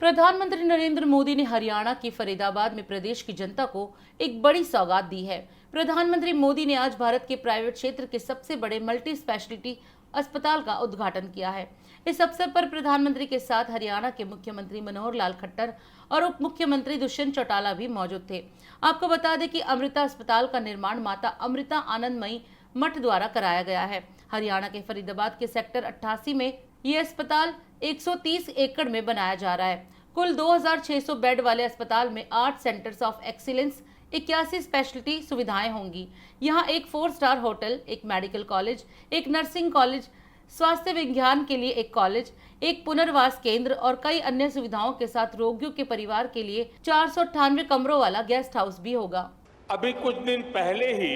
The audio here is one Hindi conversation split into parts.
प्रधानमंत्री नरेंद्र मोदी ने हरियाणा के फरीदाबाद में प्रदेश की जनता को एक बड़ी सौगात दी है। प्रधानमंत्री मोदी ने आज भारत के प्राइवेट क्षेत्र के सबसे बड़े मल्टी स्पेशलिटी अस्पताल का उद्घाटन किया है। इस अवसर पर प्रधानमंत्री के साथ हरियाणा के मुख्यमंत्री मनोहर लाल खट्टर और उप मुख्यमंत्री दुष्यंत चौटाला भी मौजूद थे। आपको बता दें कि अमृता अस्पताल का निर्माण माता अमृता आनंदमयी मठ द्वारा कराया गया है। हरियाणा के फरीदाबाद के सेक्टर 88 में ये अस्पताल 130 एकड़ में बनाया जा रहा है। कुल 2600 बेड वाले अस्पताल में 8 सेंटर्स ऑफ एक्सीलेंस, 81 स्पेशलिटी सुविधाएं होंगी। यहाँ एक 4 स्टार होटल, एक मेडिकल कॉलेज, एक नर्सिंग कॉलेज, स्वास्थ्य विज्ञान के लिए एक कॉलेज, एक पुनर्वास केंद्र और कई अन्य सुविधाओं के साथ रोगियों के परिवार के लिए 498 कमरों वाला गेस्ट हाउस भी होगा। अभी कुछ दिन पहले ही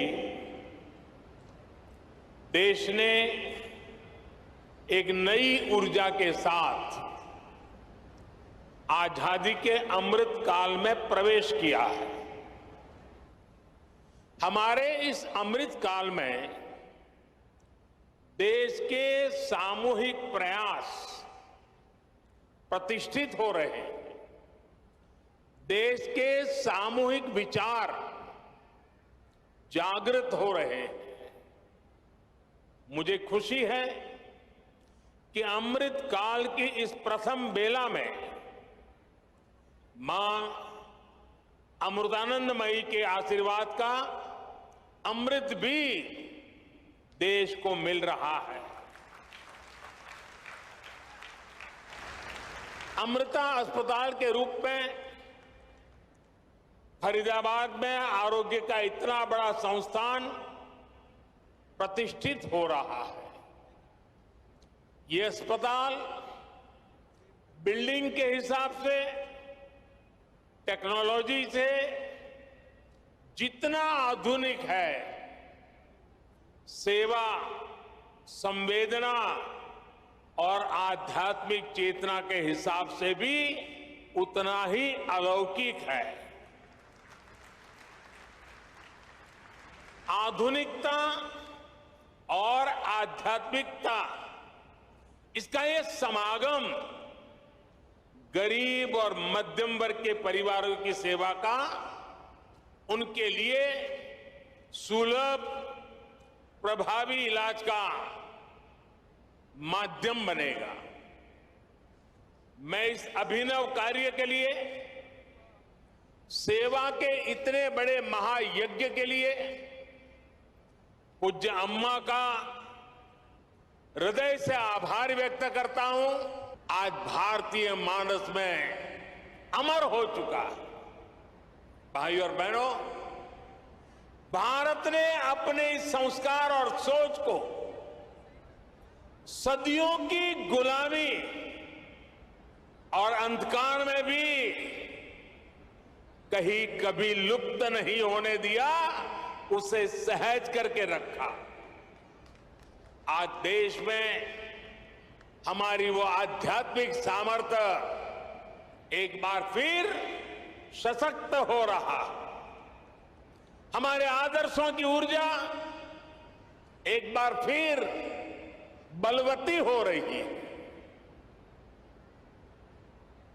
देश ने एक नई ऊर्जा के साथ आजादी के अमृत काल में प्रवेश किया है। हमारे इस अमृत काल में देश के सामूहिक प्रयास प्रतिष्ठित हो रहे हैं। देश के सामूहिक विचार जागृत हो रहे हैं। मुझे खुशी है कि अमृत काल की इस प्रथम बेला में मां अमृतानंदमयी के आशीर्वाद का अमृत भी देश को मिल रहा है। अमृता अस्पताल के रूप में फरीदाबाद में आरोग्य का इतना बड़ा संस्थान प्रतिष्ठित हो रहा है। ये अस्पताल बिल्डिंग के हिसाब से, टेक्नोलॉजी से जितना आधुनिक है, सेवा, संवेदना और आध्यात्मिक चेतना के हिसाब से भी उतना ही अलौकिक है। आधुनिकता और आध्यात्मिकता, इसका ये समागम गरीब और मध्यम वर्ग के परिवारों की सेवा का उनके लिए सुलभ, प्रभावी इलाज का माध्यम बनेगा। मैं इस अभिनव कार्य के लिए, सेवा के इतने बड़े महायज्ञ के लिए पूज्य अम्मा का हृदय से आभार व्यक्त करता हूं। आज भारतीय मानस में अमर हो चुका है। भाई और बहनों, भारत ने अपने इस संस्कार और सोच को सदियों की गुलामी और अंधकार में भी कहीं कभी लुप्त नहीं होने दिया, उसे सहज करके रखा। आज देश में हमारी वो आध्यात्मिक सामर्थ्य एक बार फिर सशक्त हो रहा। हमारे आदर्शों की ऊर्जा एक बार फिर बलवती हो रही है।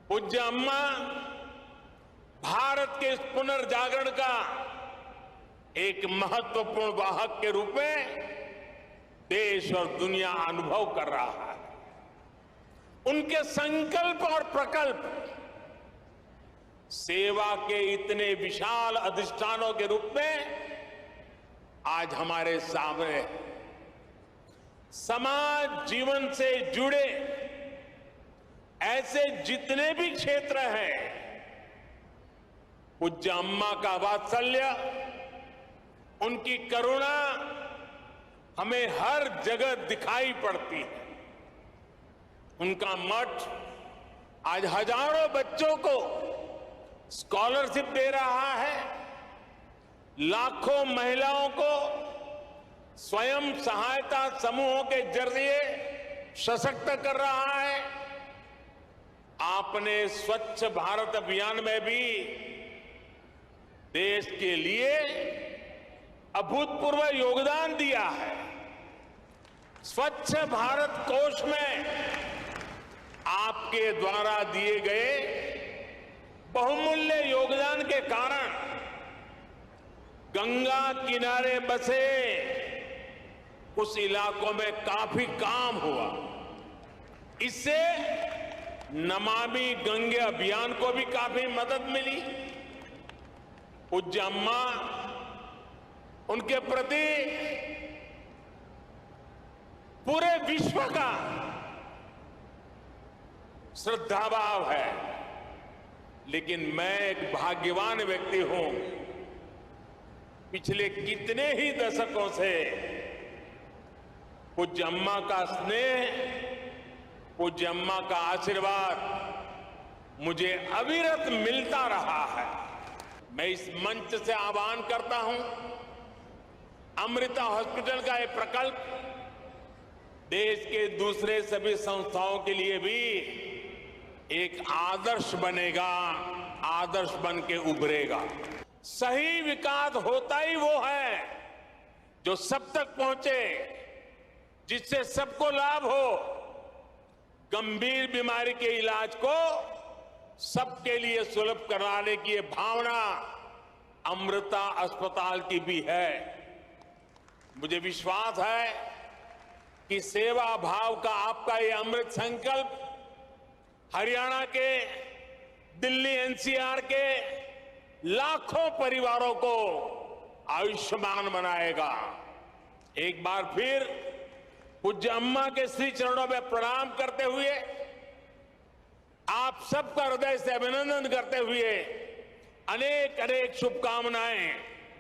पूज्य अम्मा भारत के इस पुनर्जागरण का एक महत्वपूर्ण वाहक के रूप में देश और दुनिया अनुभव कर रहा है। उनके संकल्प और प्रकल्प सेवा के इतने विशाल अधिष्ठानों के रूप में आज हमारे सामने। समाज जीवन से जुड़े ऐसे जितने भी क्षेत्र हैं, पूज्य अम्मा का वात्सल्य, उनकी करुणा हमें हर जगह दिखाई पड़ती है। उनका मठ आज हजारों बच्चों को स्कॉलरशिप दे रहा है, लाखों महिलाओं को स्वयं सहायता समूहों के जरिए सशक्त कर रहा है। आपने स्वच्छ भारत अभियान में भी देश के लिए अभूतपूर्व योगदान दिया है। स्वच्छ भारत कोष में आपके द्वारा दिए गए बहुमूल्य योगदान के कारण गंगा किनारे बसे उस इलाकों में काफी काम हुआ। इससे नमामि गंगे अभियान को भी काफी मदद मिली। पूज्य अम्मा, उनके प्रति पूरे विश्व का श्रद्धाभाव है। लेकिन मैं एक भाग्यवान व्यक्ति हूं, पिछले कितने ही दशकों से पूज्य अम्मा का स्नेह, पूज्य अम्मा का आशीर्वाद मुझे अविरत मिलता रहा है। मैं इस मंच से आह्वान करता हूं, अमृता हॉस्पिटल का यह प्रकल्प देश के दूसरे सभी संस्थाओं के लिए भी एक आदर्श बनेगा, आदर्श बन के उभरेगा। सही विकास होता ही वो है जो सब तक पहुंचे, जिससे सबको लाभ हो। गंभीर बीमारी के इलाज को सबके लिए सुलभ कराने की ये भावना अमृता अस्पताल की भी है। मुझे विश्वास है कि सेवा भाव का आपका ये अमृत संकल्प हरियाणा के, दिल्ली एनसीआर के लाखों परिवारों को आयुष्मान बनाएगा। एक बार फिर पूज्य अम्मा के श्री चरणों में प्रणाम करते हुए, आप सबका हृदय से अभिनंदन करते हुए अनेक अनेक शुभकामनाएं।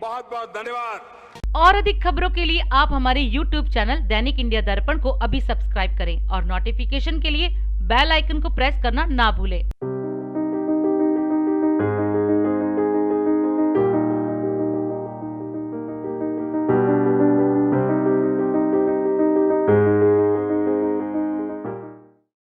बहुत बहुत धन्यवाद। और अधिक खबरों के लिए आप हमारे YouTube चैनल दैनिक इंडिया दर्पण को अभी सब्सक्राइब करें और नोटिफिकेशन के लिए बेल आइकन को प्रेस करना ना भूलें।